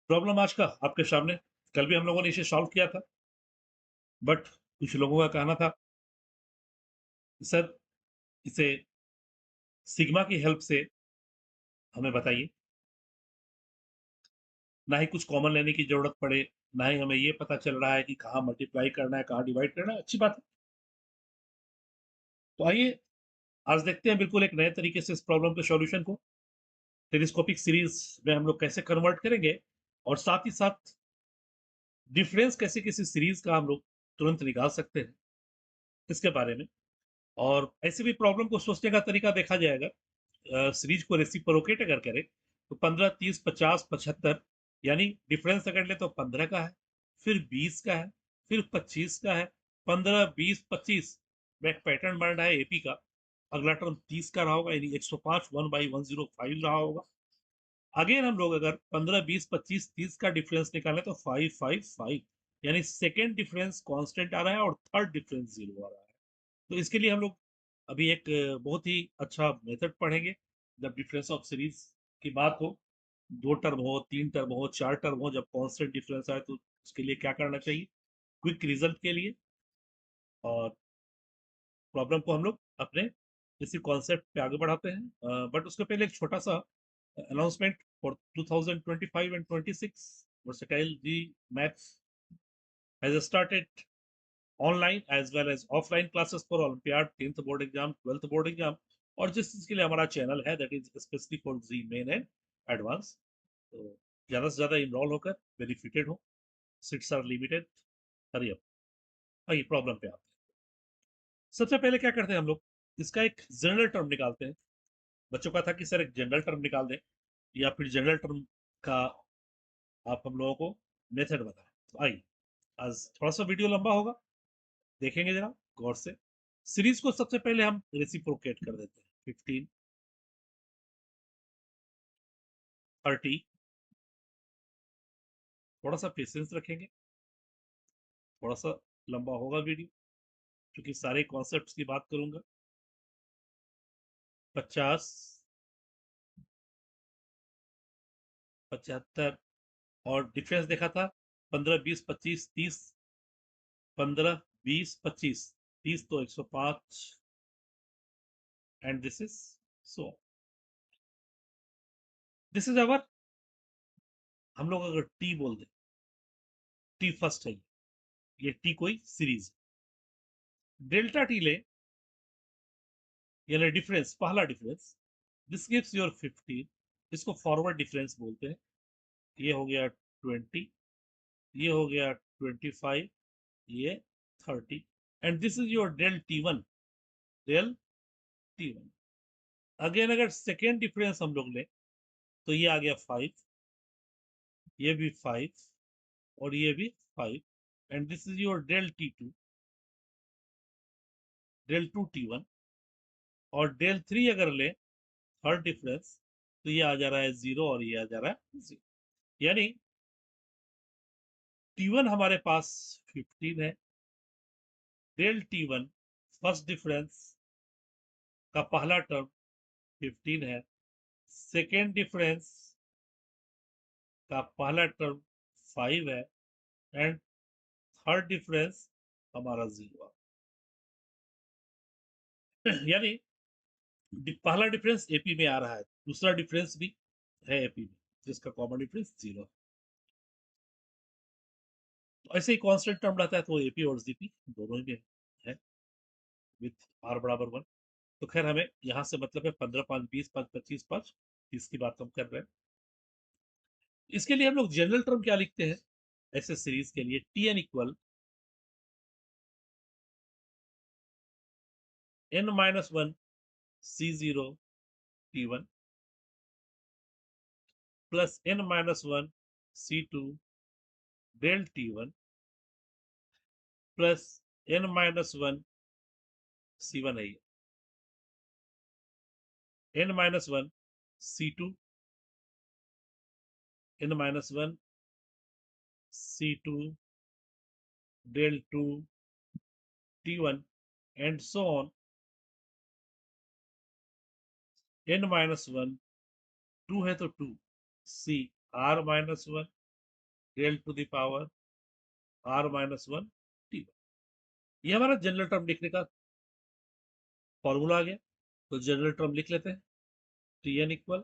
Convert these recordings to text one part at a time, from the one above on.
Problem आज का आपके सामने, कल भी हम लोगों ने इसे सॉल्व किया था, बट कुछ लोगों का कहना था, सर इसे सिग्मा की हेल्प से हमें बताइए, ना ही कुछ कॉमन लेने की ज़रूरत पड़े, ना ही हमें ये पता चल रहा है कि कहाँ मल्टीप्लाई करना है, कहाँ डिवाइड करना है, अच्छी बात है। तो आइए, आज देखते हैं बिल्कुल एक नए तरीके से इस प्रॉब्लम के सॉल्यूशन को, टेलीस्कोपिक सीरीज़ में हम लोग कैसे कन्वर्ट करेंगे और साथ ही साथ डिफरेंस कैसे किसी सीरीज़ का हम लोग तुरंत निकाल सकते हैं, इसके बारे में। और ऐसे भी प्रॉब्लम को सोचने का तरीका देखा जाएगा, सीरीज को रेसिप्रोकेट अगर करें तो 15, 30, 50, 75 यानी डिफरेंस अगर ले तो 15 का है, फिर 20 का है, फिर 25 का है, 15, 20, 25 में एक पैटर्न बन रहा है एपी का। अगला टर्म 30 का रहा होगा यानी 105 1/105 रहा होगा। अगेन हम लोग अगर 15, 20, 25, 30 का डिफरेंस निकालें तो 5, 5, 5 यानी सेकेंड डिफरेंस कांस्टेंट आ रहा है और थर्ड डिफरेंस जीरो आ रहा है। तो इसके लिए हम लोग अभी एक बहुत ही अच्छा मेथड पढ़ेंगे। जब डिफरेंस ऑफ सीरीज की बात हो, 2 टर्म हो, 3 टर्म हो, 4 टर्म हो, जब कांस्टेंट डिफरेंस आए तो उसके लिए क्या करना चाहिए क्विक रिजल्ट के लिए। और प्रॉब्लम को हम लोग अपने इसी कॉन्सेप्ट पे आगे बढ़ाते हैं। बट उसके पहले एक छोटा सा announcement for 2025 and 26 versatile JEE maths has started online as well as offline classes for olympiad 10th board exam 12th board exam. और जिस चीज के लिए हमारा चैनल है that is specially for JEE main and advance. तो ज्यादा से ज्यादा इनरोल होकर बेनिफिटेड हो, seats are limited, hurry up. आइए प्रॉब्लम पे आते हैं। सबसे पहले क्या करते हैं हम लोग, इसका एक जनरल टर्म निकालते हैं। बच्चों का था कि सर एक जनरल टर्म निकाल दें या फिर जनरल टर्म का आप हम लोगों को मेथड बताएं। तो आइए, आज थोड़ा सा वीडियो लंबा होगा, देखेंगे जरा गौर से। सीरीज को सबसे पहले हम रेसिप्रोकेट कर देते हैं। 15, 30, थोड़ा सा पेशेंस रखेंगे, थोड़ा सा लंबा होगा वीडियो क्योंकि सारे कॉन्सेप्ट्स की बात करूंगा। 50, 75 और डिफरेंस देखा था 15, 20, 25, 30, 15, 20, 25, 30 तो 105 and this is so this is our, हम लोग अगर टी बोल दें, टी फर्स्ट है, ये टी कोई सीरीज। डेल्टा टी ले यानी डिफरेंस, पहला डिफरेंस, दिस गिव्स योर 15, इसको फॉरवर्ड डिफरेंस बोलते हैं। ये हो गया 20, ये हो गया 25, ये 30 and this is your del T one, del T one. Again अगर सेकेंड डिफरेंस हम लोग लें तो ये आ गया 5, ये भी 5 और ये भी 5 and this is your del T two, del 2 T one. और डेल 3 अगर लें थर्ड डिफरेंस तो ये आ जा रहा है 0 और ये आ जा रहा है 0। यानी टी1 हमारे पास 15 है, डेल टी1 फर्स्ट डिफरेंस का पहला टर्म 15 है, सेकेंड डिफरेंस का पहला टर्म 5 है एंड थर्ड डिफरेंस हमारा 0 है। यानी पहला डिफरेंस एपी में आ रहा है, दूसरा डिफरेंस भी है एपी में, जिसका कॉमन डिफरेंस 0 है। तो ऐसे ही कांस्टेंट टर्म रहता है तो एपी और जीपी दोनों ही में है विथ आर बराबर 1। तो खैर हमें यहाँ से मतलब है 15, 5, 20, 5, 25, 5, 30 की बात हम कर रहे हैं। इसके लिए हम लोग जनरल टर्म क्या लिखते हैं ऐसे सीरीज के लिए, T N equal n minus one C zero T one plus n minus one C two del T one plus n minus one C one है, n minus one C two, n minus one C two del two T one and so on, n minus one, two है तो two, C R minus one del two the power r minus one T. ये हमारा general term लिखने का formula आ गया। तो general term लिख लेते हैं। T N equal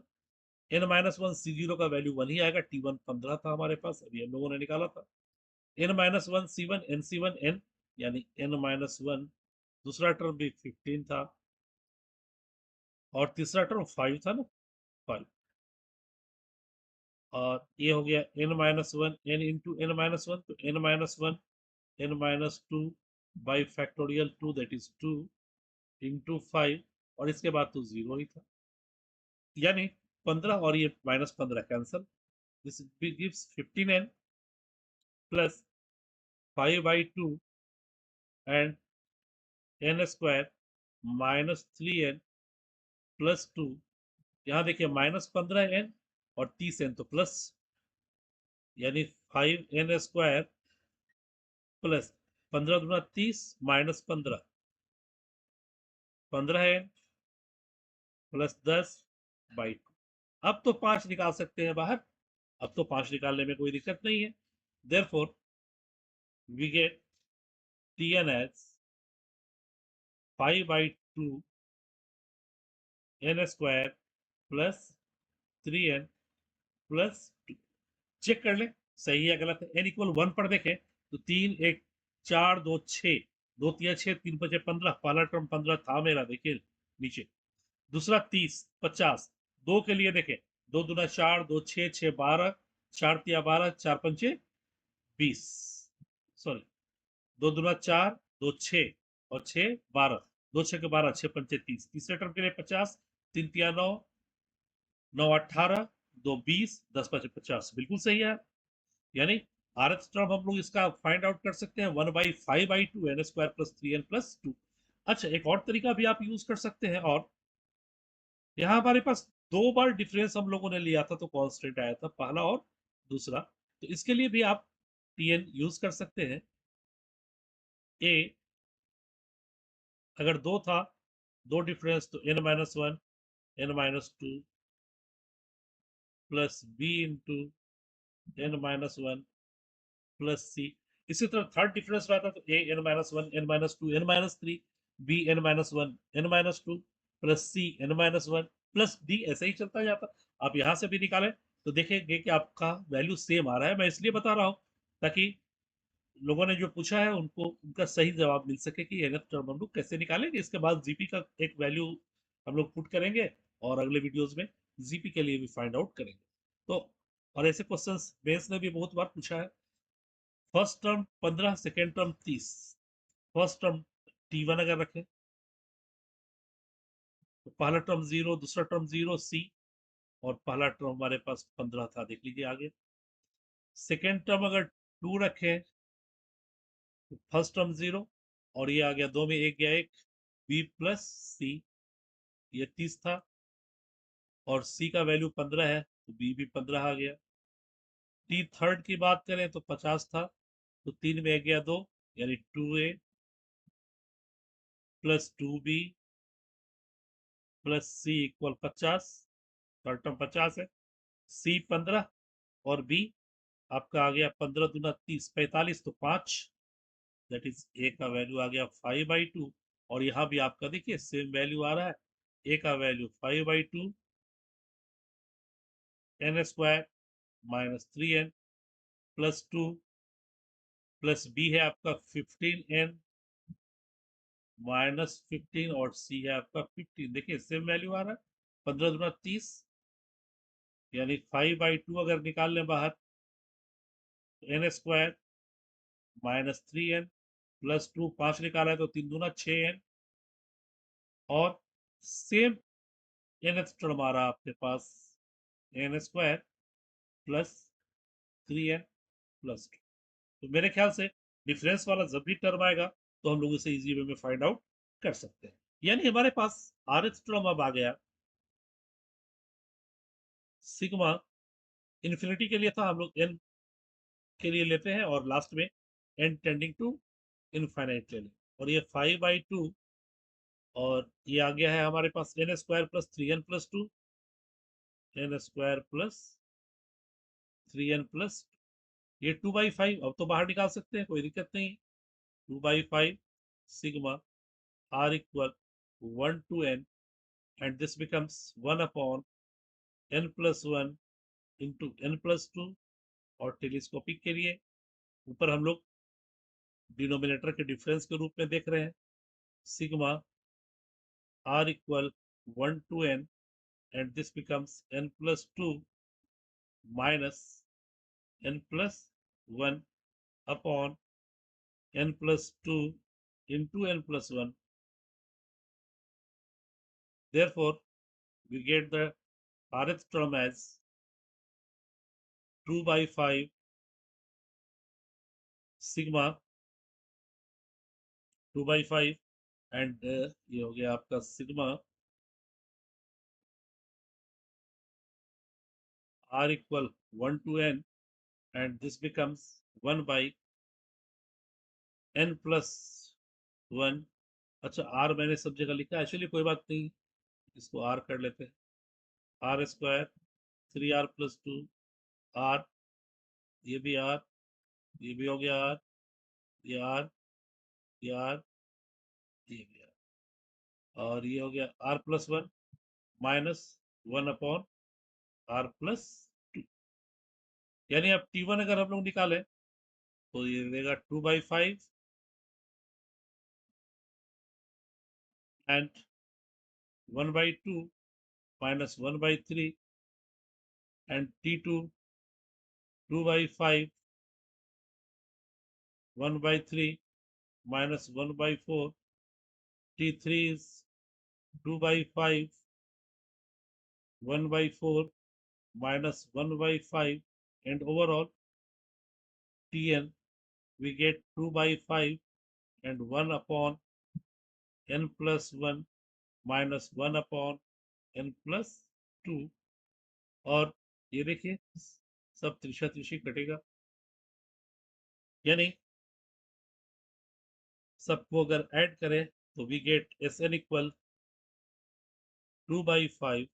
n minus one C zero का वैल्यू 1 ही आएगा। टी1 15 था हमारे पास, अभी हम लोगों ने निकाला था। n minus one C one N C one N, यानी n माइनस वन, दूसरा टर्म भी 15 था और तीसरा टर्म 5 था ना, 5। और ये हो गया n minus one N into n minus one, तो n minus one n minus two by factorial 2, that is 2 into 5, और इसके बाद तो 0 ही था, यानी 15 और ये minus 15 cancel. This gives 15n plus 5/2 and n square minus 3n plus 2। यहाँ देखिए माइनस 15n और 30n तो प्लस, यानी 5n स्क्वायर प्लस 15 दूना 30 माइनस 15, 15n प्लस 10/2। अब तो 5 निकाल सकते हैं बाहर, अब तो 5 निकालने में कोई दिक्कत नहीं है। Therefore, we get Tn as 5/2 n square plus 3n plus 2। Check कर ले सही है गलत है। n इक्वल 1 पर देखें तो 3 1 4 2 6, 2 3 6, 3 5 15, पहला टर्म 15 था मेरा, देखिए नीचे। दूसरा 30 50, 2 के लिए देखें, 2 दूना 4, 2 6 6 12, 4 तिया 12, 4 पंचे 20, सॉरी 2 दूना 4, 2 6 और 6 12, 2 6 के 12, 6 पंचे 30। तीसरे टर्म के लिए 50, 3 तिया 9, 9 18, 2 20, 10 5 50, बिल्कुल सही है। यानी आरएच टर्म हम लोग इसका फाइंड आउट कर सकते हैं 1/5/2 n square plus 3n plus 2। अच्छा, एक और तरीका भी आप यूज कर सकते हैं, और यहाँ हमारे पास 2 बार डिफरेंस हम लोगों ने लिया था तो कांस्टेंट आया था, पहला और दूसरा। तो इसके लिए भी आप tn यूज कर सकते हैं। a अगर 2 था, 2 डिफरेंस, तो n minus one n minus two plus b into n minus one plus C. इसी तरह थर्ड डिफरेंस रहता तो a n minus one n minus two n minus three, b n minus one n minus two plus c n minus one plus d, ऐसे ही चलता जाता। आप यहाँ से भी निकालें तो देखेंगे कि आपका वैल्यू सेम आ रहा है। मैं इसलिए बता रहा हूँ ताकि लोगों ने जो पूछा है उनको उनका सही जवाब मिल सके कि nth टर्म हम लोग कैसे निकालेंगे। इसके बाद जीपी का एक वैल्यू हम लोग पुट करेंगे और अगले वीडियोस में जीपी के लिए भी फाइंड आउट करेंगे। तो और ऐसे क्वेश्चंस बेस ने भी बहुत बार पूछा है। First term 15, second term 30, first term t1 अगर रखें तो पहला टर्म 0, दूसरा टर्म 0 c, और पहला टर्म हमारे पास 15 था, देख लीजिए आगे। सेकेंड टर्म अगर 2 रखें तो फर्स्ट टर्म 0, और ये आ गया 2 में 1 गया 1, b प्लस सी, ये 30 था और c का वैल्यू 15 है तो b भी 15 आ गया। t थर्ड की बात करें तो 50 था, तो 3 में 1 गया 2, यानी 2a plus 2b plus c equal 50। Third term 50 है, c 15 और b आपका आ गया 15 दूना 30 45, तो 5, दैट इज a का वैल्यू आ गया 5/2। और यहाँ भी आपका देखिए सेम वैल्यू आ रहा है, a का value 5/2 n square minus 3n plus 2 plus b है आपका 15n माइनस 15, और c है आपका 15। देखिए सेम वैल्यू आ रहा है, 15 दूना 30, यानी 5/2 अगर निकाल लें बाहर, n square minus 3n plus 2, 5 निकाला है तो 3 दूना 6n, और सेम nth टर्म आ रहा आपके पास n square plus 3n plus 2। तो मेरे ख्याल से डिफरेंस वाला जब भी टर्म आएगा तो हम लोग इसे इजी वे में फाइंड आउट कर सकते हैं। यानी हमारे पास rth टर्म अब आ गया सिग्मा इन्फिनिटी के लिए था, हम लोग n के लिए लेते हैं और लास्ट में n टेंडिंग टू इनफाइनाइट ले लें। और ये 5/2, और ये आ गया है हमारे पास n square plus 3n plus 2, n square plus 3n plus, ये 2/5 अब तो बाहर निकाल सकते हैं, कोई दिक्कत नहीं। 2/5 sigma r equal 1 to n and this becomes 1 upon n plus 1 into n plus 2। और टेलीस्कोपिक के लिए ऊपर हम लोग डिनोमिनेटर के डिफरेंस के रूप में देख रहे हैं, sigma r equal 1 to n and this becomes n plus 2 minus n plus 1 upon n plus 2 into n plus 1। Therefore, we get the rth term as 2/5 sigma 2/5 and ये हो गया आपका sigma r equal 1 to n and this becomes 1 by n plus 1। अच्छा r मैंने सब जगह लिखा है, एक्चुअली कोई बात नहीं, इसको r कर लेते हैं, are square 3r plus 2 r, ये भी r, ये भी हो गया r, ये r, ये r, ये भी r, और ये हो गया r plus 1 minus 1 upon r plus 2। यानी अब t1 अगर हम लोग निकालें तो ये देगा 2/5 and 1/2 minus 1/3 and t2 2/5 1/3 minus 1/4, t3 is 2/5 1/4 minus 1/5 and overall tn we get 2/5 and 1 upon n plus 1 minus 1 upon n plus 2। और ये देखिए सब त्रिशा त्रिशी कटेगा, यानी सबको अगर ऐड करें तो we get S N equal 2/5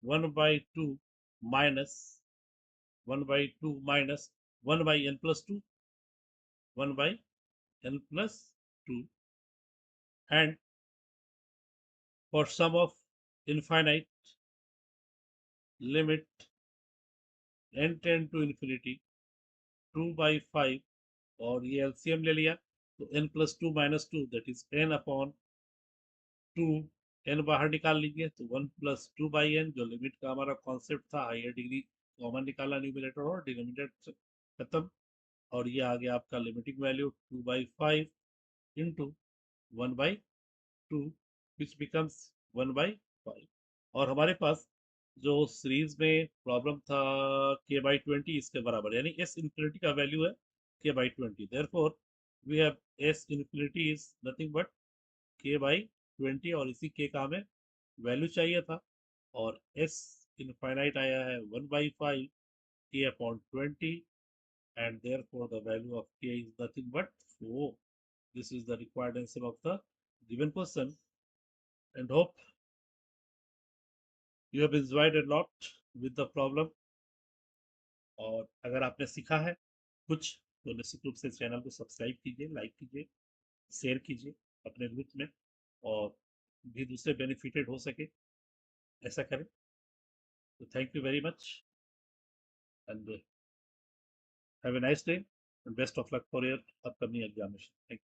1/2 minus 1/2 minus 1 by n plus 2 1 by n plus 2 and for sum of infinite limit n tend to infinity 2/5 और ये एलसीएम ले लिया तो n plus 2 minus 2 that is n upon 2, n बाहर निकाल लीजिए तो 1 plus 2 by n जो लिमिट का हमारा कॉन्सेप्ट था हायर डिग्री कॉमन निकाला न्यूमिनेटर और डिनोमिनेटर खत्म, और ये आ गया आपका limiting value 2/5 into 1/2 which becomes 1/5। और हमारे पास जो सीरीज में प्रॉब्लम था k/20 इसके बराबर, यानी s इंफिनिटी का वैल्यू है k/20, therefore we have s infinity is nothing but k/20 और इसी k का हमें वैल्यू चाहिए था और s इनफाइनाइट आया है 1/5 k/20 and therefore the value of k is nothing but 4। This is the required answer of the given question and hope you have enjoyed a lot with the problem। और अगर आपने सीखा है कुछ तो निश्चित रूप से इस चैनल को सब्सक्राइब कीजिए, लाइक कीजिए, शेयर कीजिए अपने ग्रुप में, और भी दूसरे बेनिफिटेड हो सके ऐसा करें। तो thank you very much and have a nice day and best of luck for your upcoming examination। Thank you।